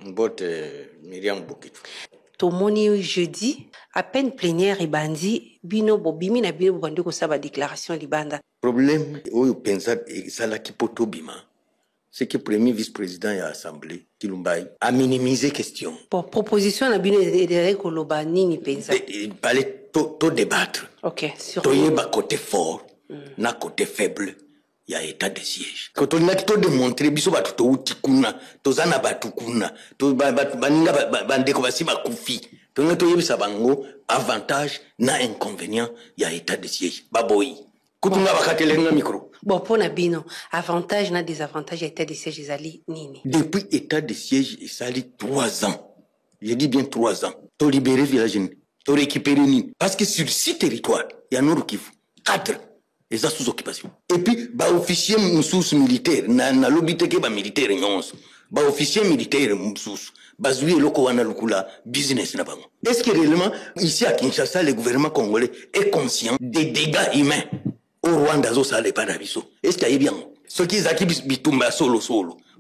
Mbote Myriam Bokitu. Tomoni jeudi, à peine plénière et bandi, bino bobimi na bino bobandi ko saba déclaration libanda. Problème, oyo pensa sala kipoto bima. C'est que le premier vice-président de l'Assemblée, Kilumbai, a minimisé la question. Pour proposition, na bino de koloba nini pensa. Il fallait tout débattre. Ok, sur le côté fort, na côté faible. Il y a état de siège. Quand on a tout démontré, biso batu to utikuna, to zana batu kuna, to baninga bandeko basi bakufi. To ngato yebisa bango avantage na inconvénient, il y a état de siège. Baboyi. Kutunga bakatelenga micro. Bon, pour Nabino, avantage na désavantage état de siège ezali nini. Depuis état de siège, il s'allie 3 ans. Je dis bien 3 ans. To libérer village, to récupérer Nini. Parce que sur 6 territoires, il y a Nord Kivu. 4. Et ça sous occupation. Et puis, bah officier moussous militaire, na lobité ke ba militaire nyonso. Bah officier militaire moussous. Bah zoué loko wana lukula business na bango. Est-ce que réellement, ici à Kinshasa, le gouvernement congolais est conscient des dégâts humains au Rwanda zo sale para biso? Est-ce qu'il y a bien? Ce qui zaki bitumba solo.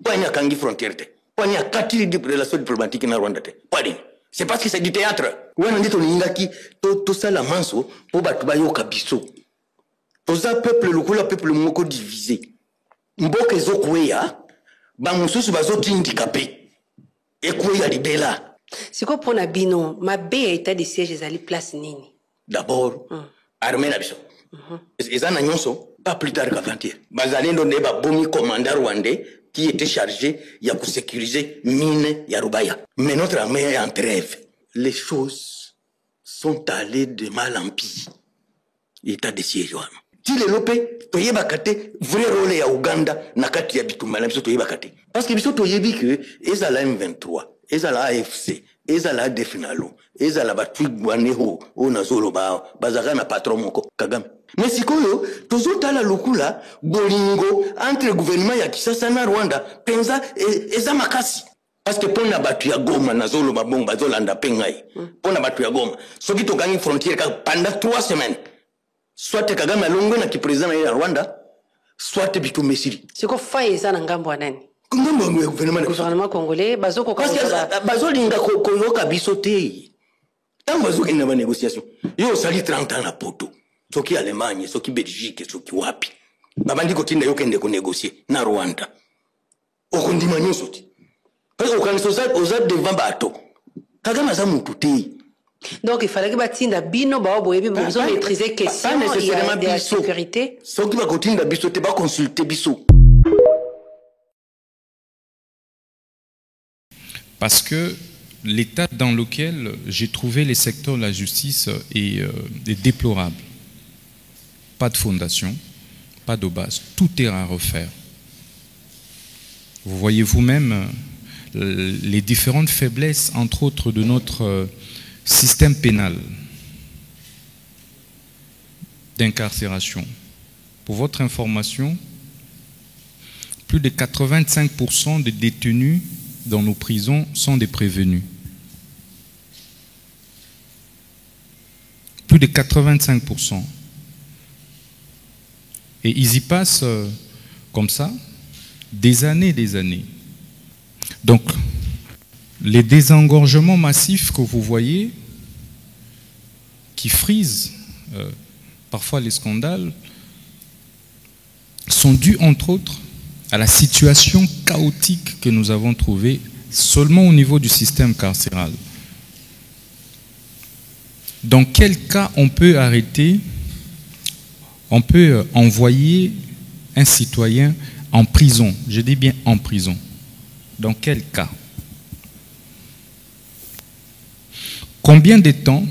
Pas n'y a kangi frontière te. Pas n'y a katili de relation diplomatique na Rwanda te. Pas ni. C'est parce que c'est du théâtre. Wana ndito ningaki to sala manso po batu bayoka biso. Toza peuple lukula peuple moko divisé. Mboka ezokweya ba mususu bazoti handicapé. Ekweya libela. C'est quoi pour Nabino, ma bé état de siège ezali place nini? D'abord, armée na biso. Ezana nyonso pas plus tard qu'avant-hier. Bazalendo ne ba bomi commandant rwandais qui était chargé de sécuriser mine ya Rubaya. Mais notre armée est en trêve. Les choses sont allées de mal en pis. État de siège. Si les lopé, tu y bakate, vrai rôle ya Uganda, nakati ya bitumba, na biso tu y bakate. Parce que biso tu y bi que, eza la M23, eza la AFC, eza la Definalo, eza la Batwigwaneho, o nazolo ba, bazaka na patron moko, Kagame. Mais si koyo, tozo tala lukula, bolingo, entre gouvernement ya Kisasa na Rwanda, penza, eza makasi. Parce que pona batu ya Goma, nazolo babong, bazolanda pengai. Pona batu ya Goma. Soki to gagné frontière, pendant 3 semaines. Soit Kagame alongo na ki président ya Rwanda, soit bitu Mesiri. C'est quoi faille ça na ngambo nani? Ngambo ya gouvernement congolais bazoko parce que bazolinga koyoka biso te. Tant bazoki na ba négociation. Yo sali 30 ans na poto. Soki Allemagne, soki Belgique, soki wapi. Babandi kotinda yo kende ko négocier na Rwanda. Okondima nyonso ti. Parce que okanisoza oza devant bato. Kagame za mutu te. Donc il fallait que batinda bino ba boyebi besoin de maîtriser question de la sécurité. Ce qui va continuer biso te ba consulter biso. Parce que l'état dans lequel j'ai trouvé les secteurs de la justice est déplorable. Pas de fondation, pas de base, tout est à refaire. Vous voyez vous-même les différentes faiblesses, entre autres, de notre système pénal d'incarcération. Pour votre information, plus de 85% des détenus dans nos prisons sont des prévenus. Plus de 85%. Et ils y passent comme ça des années et des années. Donc, les désengorgements massifs que vous voyez, qui frisent parfois les scandales, sont dus entre autres à la situation chaotique que nous avons trouvée seulement au niveau du système carcéral. Dans quel cas on peut arrêter, on peut envoyer un citoyen en prison? Je dis bien en prison. Dans quel cas? Combien de temps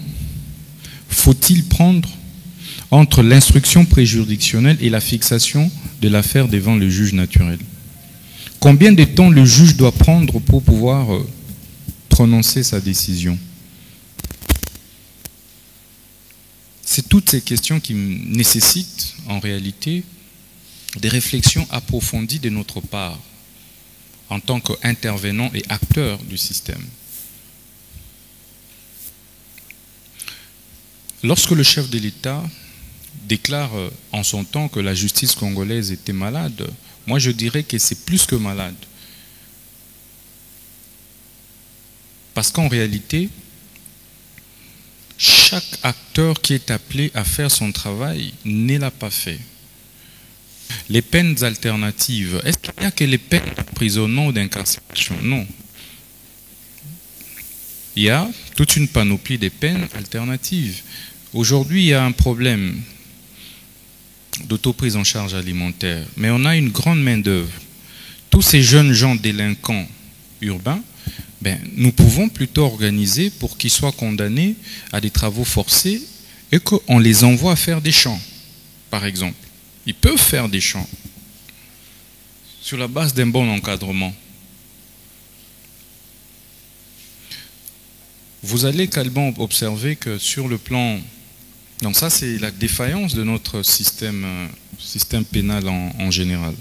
faut-il prendre entre l'instruction préjuridictionnelle et la fixation de l'affaire devant le juge naturel? Combien de temps le juge doit prendre pour pouvoir prononcer sa décision? C'est toutes ces questions qui nécessitent en réalité des réflexions approfondies de notre part en tant qu'intervenants et acteurs du système. Lorsque le chef de l'État déclare en son temps que la justice congolaise était malade, moi je dirais que c'est plus que malade. Parce qu'en réalité, chaque acteur qui est appelé à faire son travail ne l'a pas fait. Les peines alternatives, est-ce qu'il n'y a que les peines d'emprisonnement ou d'incarcération? Non. Il y a toute une panoplie de peines alternatives. Aujourd'hui, il y a un problème d'autoprise en charge alimentaire, mais on a une grande main-d'œuvre. Tous ces jeunes gens délinquants urbains, nous pouvons plutôt organiser pour qu'ils soient condamnés à des travaux forcés et qu'on les envoie faire des champs, par exemple. Ils peuvent faire des champs sur la base d'un bon encadrement. Vous allez également observer que sur le plan... Donc ça, c'est la défaillance de notre système pénal en général.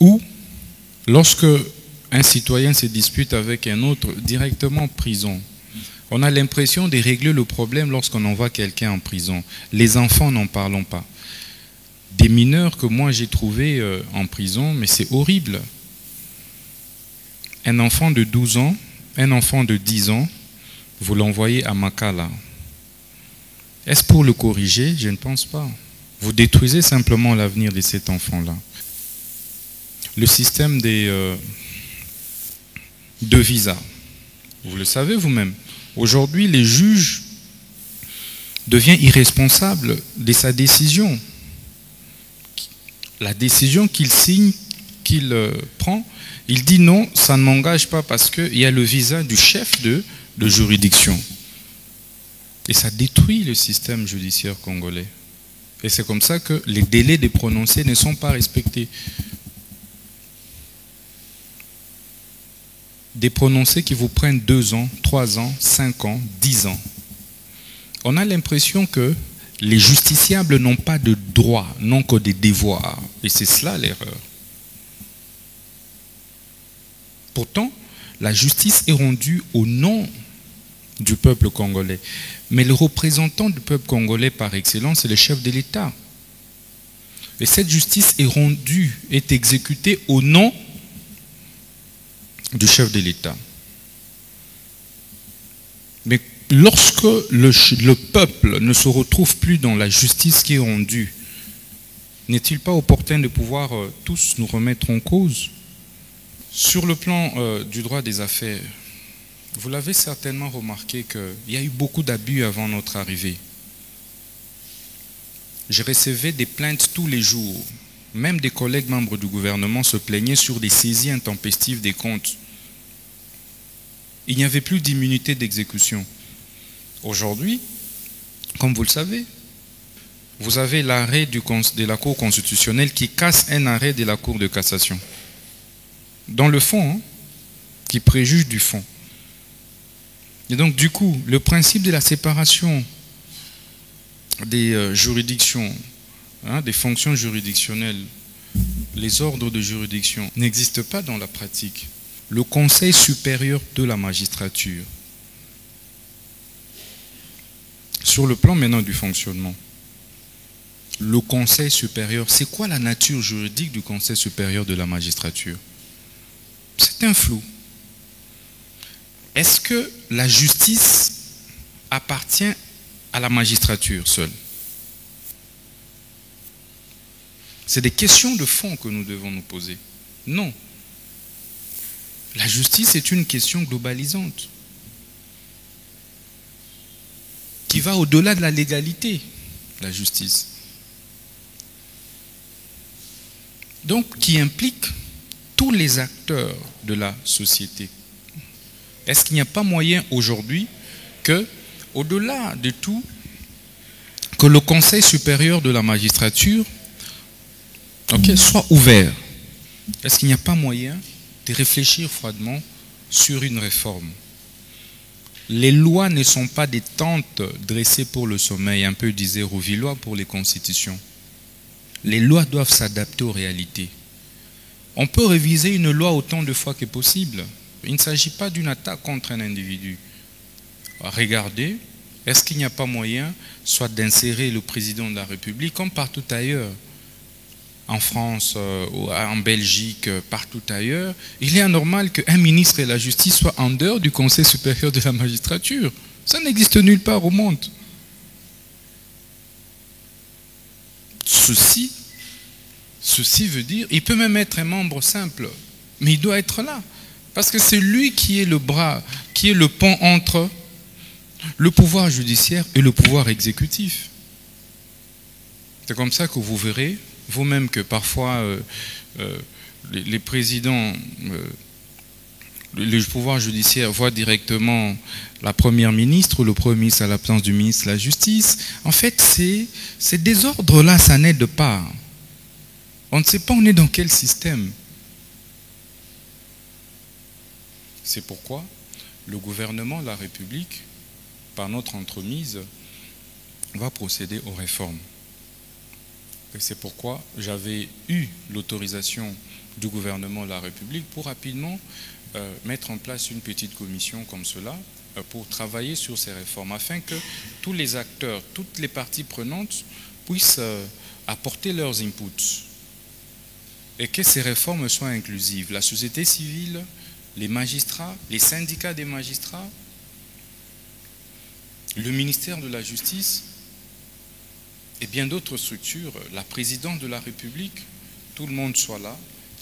Ou, lorsque un citoyen se dispute avec un autre, directement en prison. On a l'impression de régler le problème lorsqu'on envoie quelqu'un en prison. Les enfants, n'en parlons pas. Des mineurs que moi j'ai trouvés en prison, mais c'est horrible. Un enfant de 12 ans, un enfant de 10 ans, vous l'envoyez à Makala. Est-ce pour le corriger? Je ne pense pas. Vous détruisez simplement l'avenir de cet enfant-là. Le système de visa, vous le savez vous-même. Aujourd'hui, les juges deviennent irresponsables de sa décision. La décision qu'il signe, qu'il prend, il dit non, ça ne m'engage pas parce qu'il y a le visa du chef de juridiction. Et ça détruit le système judiciaire congolais. Et c'est comme ça que les délais de prononcés ne sont pas respectés. Des prononcés qui vous prennent 2 ans, 3 ans, 5 ans, 10 ans. On a l'impression que les justiciables n'ont pas de droits, n'ont que des devoirs. Et c'est cela l'erreur. Pourtant, la justice est rendue au nom du peuple congolais. Mais le représentant du peuple congolais par excellence, c'est le chef de l'État. Et cette justice est rendue, est exécutée au nom du chef de l'État. Mais lorsque le peuple ne se retrouve plus dans la justice qui est rendue, n'est-il pas opportun de pouvoir tous nous remettre en cause? Sur le plan du droit des affaires, vous l'avez certainement remarqué qu'il y a eu beaucoup d'abus avant notre arrivée. Je recevais des plaintes tous les jours. Même des collègues membres du gouvernement se plaignaient sur des saisies intempestives des comptes. Il n'y avait plus d'immunité d'exécution. Aujourd'hui, comme vous le savez, vous avez l'arrêt de la Cour constitutionnelle qui casse un arrêt de la Cour de cassation. Dans le fond, qui préjuge du fond. Et donc, du coup, le principe de la séparation des juridictions, des fonctions juridictionnelles, les ordres de juridiction, n'existe pas dans la pratique. Le Conseil supérieur de la magistrature, sur le plan maintenant du fonctionnement, le Conseil supérieur, c'est quoi la nature juridique du Conseil supérieur de la magistrature? C'est un flou. Est-ce que la justice appartient à la magistrature seule? C'est des questions de fond que nous devons nous poser. Non. La justice est une question globalisante qui va au-delà de la légalité, la justice. Donc, qui implique tous les acteurs de la société. Est-ce qu'il n'y a pas moyen aujourd'hui que, au-delà de tout, que le Conseil supérieur de la magistrature soit ouvert? Est-ce qu'il n'y a pas moyen de réfléchir froidement sur une réforme? Les lois ne sont pas des tentes dressées pour le sommeil, un peu disait Rouvillois pour les constitutions. Les lois doivent s'adapter aux réalités. On peut réviser une loi autant de fois que possible. Il ne s'agit pas d'une attaque contre un individu. Regardez, est-ce qu'il n'y a pas moyen soit d'insérer le président de la République, comme partout ailleurs, en France, en Belgique, partout ailleurs, il est anormal qu'un ministre de la Justice soit en dehors du Conseil supérieur de la magistrature. Ça n'existe nulle part au monde. Ceci veut dire, il peut même être un membre simple, mais il doit être là. Parce que c'est lui qui est le bras, qui est le pont entre le pouvoir judiciaire et le pouvoir exécutif. C'est comme ça que vous verrez, vous-même, que parfois les présidents, le pouvoir judiciaire voit directement la première ministre ou le premier ministre à la place du ministre de la Justice. En fait, ces désordres-là, ça n'aide pas. On ne sait pas on est dans quel système. C'est pourquoi le gouvernement de la République, par notre entremise, va procéder aux réformes. Et c'est pourquoi j'avais eu l'autorisation du gouvernement de la République pour rapidement mettre en place une petite commission comme cela pour travailler sur ces réformes, afin que tous les acteurs, toutes les parties prenantes puissent apporter leurs inputs et que ces réformes soient inclusives. La société civile, les magistrats, les syndicats des magistrats, le ministère de la Justice et bien d'autres structures, la présidente de la République, tout le monde soit là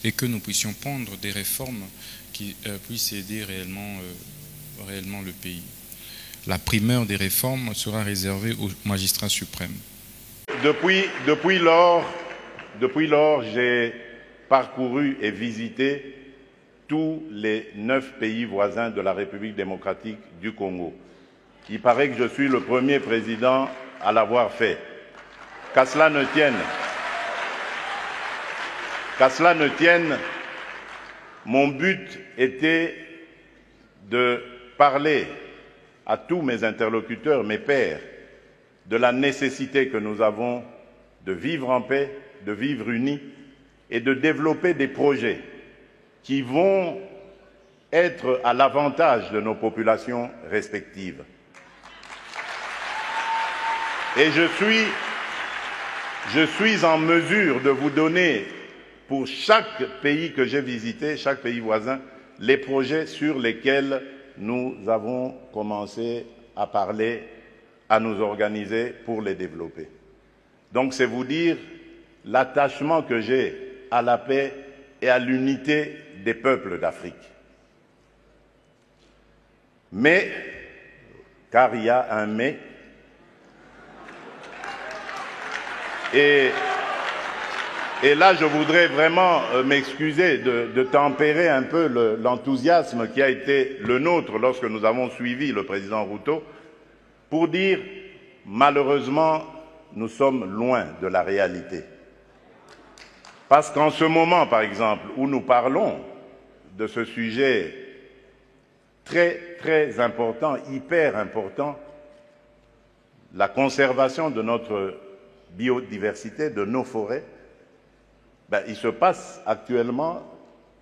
et que nous puissions prendre des réformes qui puissent aider réellement le pays. La primeur des réformes sera réservée au magistrat suprême. Depuis lors, j'ai parcouru et visité tous les 9 pays voisins de la République démocratique du Congo. Il paraît que je suis le premier président à l'avoir fait. Qu'à cela ne tienne, mon but était de parler à tous mes interlocuteurs, mes pairs, de la nécessité que nous avons de vivre en paix, de vivre unis et de développer des projets qui vont être à l'avantage de nos populations respectives. Et je suis en mesure de vous donner, pour chaque pays que j'ai visité, chaque pays voisin, les projets sur lesquels nous avons commencé à parler, à nous organiser pour les développer. Donc c'est vous dire l'attachement que j'ai à la paix et à l'unité des peuples d'Afrique. Mais, car il y a un mais, et là je voudrais vraiment m'excuser de tempérer un peu l'enthousiasme qui a été le nôtre lorsque nous avons suivi le président Ruto, pour dire malheureusement nous sommes loin de la réalité. Parce qu'en ce moment, par exemple, où nous parlons de ce sujet très, très important, hyper important, la conservation de notre biodiversité, de nos forêts, il se passe actuellement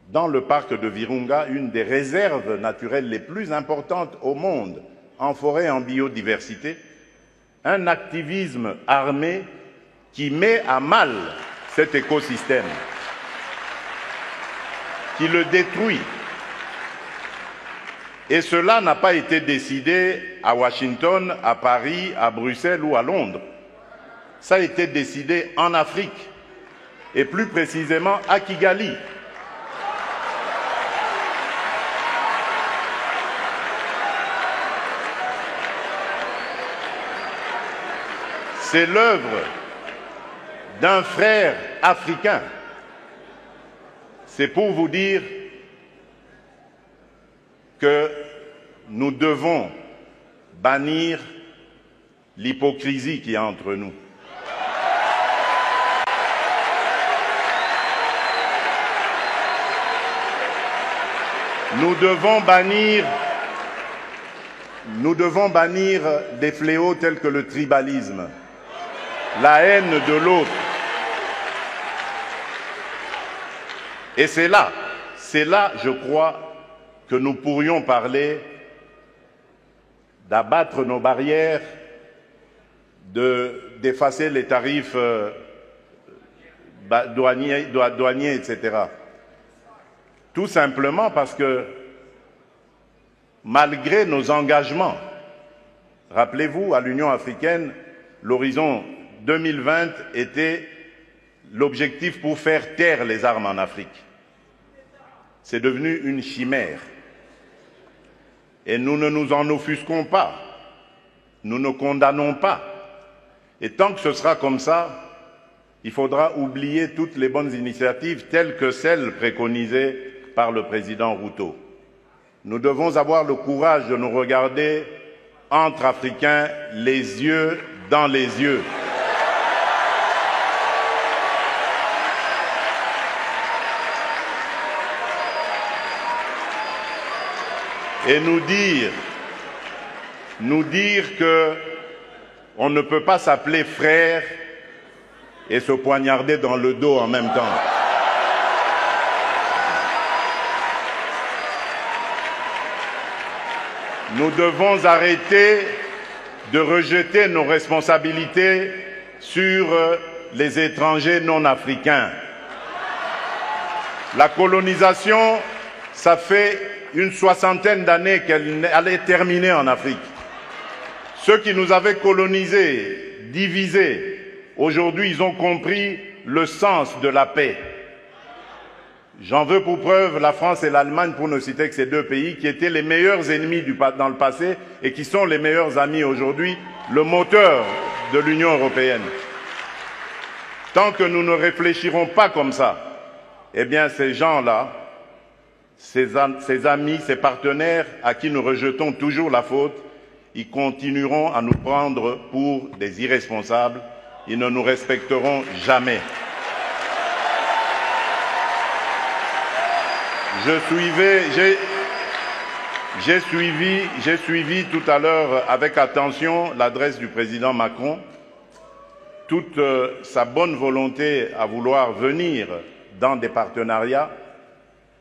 dans le parc de Virunga une des réserves naturelles les plus importantes au monde, en forêt et en biodiversité, un activisme armé qui met à mal cet écosystème, qui le détruit. Et cela n'a pas été décidé à Washington, à Paris, à Bruxelles ou à Londres. Ça a été décidé en Afrique, et plus précisément à Kigali. C'est l'œuvre d'un frère africain. C'est pour vous dire que nous devons bannir l'hypocrisie qui est entre nous. Nous devons bannir des fléaux tels que le tribalisme, la haine de l'autre. Et c'est là, je crois, que nous pourrions parler d'abattre nos barrières, d'effacer les tarifs douaniers, etc. Tout simplement parce que, malgré nos engagements, rappelez-vous, à l'Union africaine, l'horizon 2020 était l'objectif pour faire taire les armes en Afrique. C'est devenu une chimère. Et nous ne nous en offusquons pas. Nous ne condamnons pas. Et tant que ce sera comme ça, il faudra oublier toutes les bonnes initiatives telles que celles préconisées par le président Ruto. Nous devons avoir le courage de nous regarder entre Africains, les yeux dans les yeux. Et nous dire que on ne peut pas s'appeler frère et se poignarder dans le dos en même temps. Nous devons arrêter de rejeter nos responsabilités sur les étrangers non africains. La colonisation, ça fait une soixantaine d'années qu'elle allait terminer en Afrique. Ceux qui nous avaient colonisés, divisés, aujourd'hui ils ont compris le sens de la paix. J'en veux pour preuve la France et l'Allemagne, pour ne citer que ces deux pays, qui étaient les meilleurs ennemis dans le passé et qui sont les meilleurs amis aujourd'hui, le moteur de l'Union européenne. Tant que nous ne réfléchirons pas comme ça, eh bien ces gens-là, ces amis, ces partenaires à qui nous rejetons toujours la faute, ils continueront à nous prendre pour des irresponsables, ils ne nous respecteront jamais. J'ai suivi tout à l'heure avec attention l'adresse du président Macron, toute sa bonne volonté à vouloir venir dans des partenariats,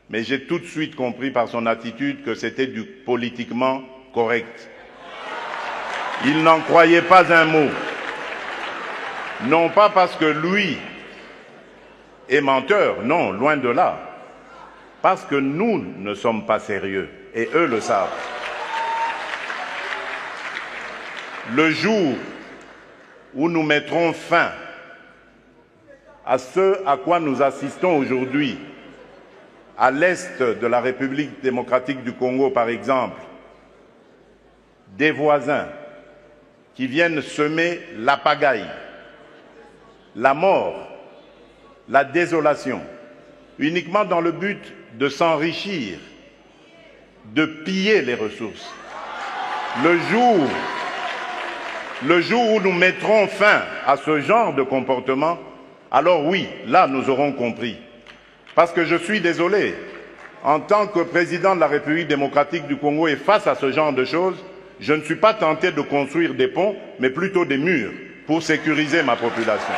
mais j'ai tout de suite compris par son attitude que c'était du politiquement correct. Il n'en croyait pas un mot. Non pas parce que lui est menteur, non, loin de là. Parce que nous ne sommes pas sérieux, et eux le savent. Le jour où nous mettrons fin à ce à quoi nous assistons aujourd'hui, à l'est de la République démocratique du Congo par exemple, des voisins qui viennent semer la pagaille, la mort, la désolation, uniquement dans le but de s'enrichir, de piller les ressources. Le jour où nous mettrons fin à ce genre de comportement, alors oui, là nous aurons compris. Parce que je suis désolé, en tant que président de la République démocratique du Congo et face à ce genre de choses, je ne suis pas tenté de construire des ponts, mais plutôt des murs pour sécuriser ma population.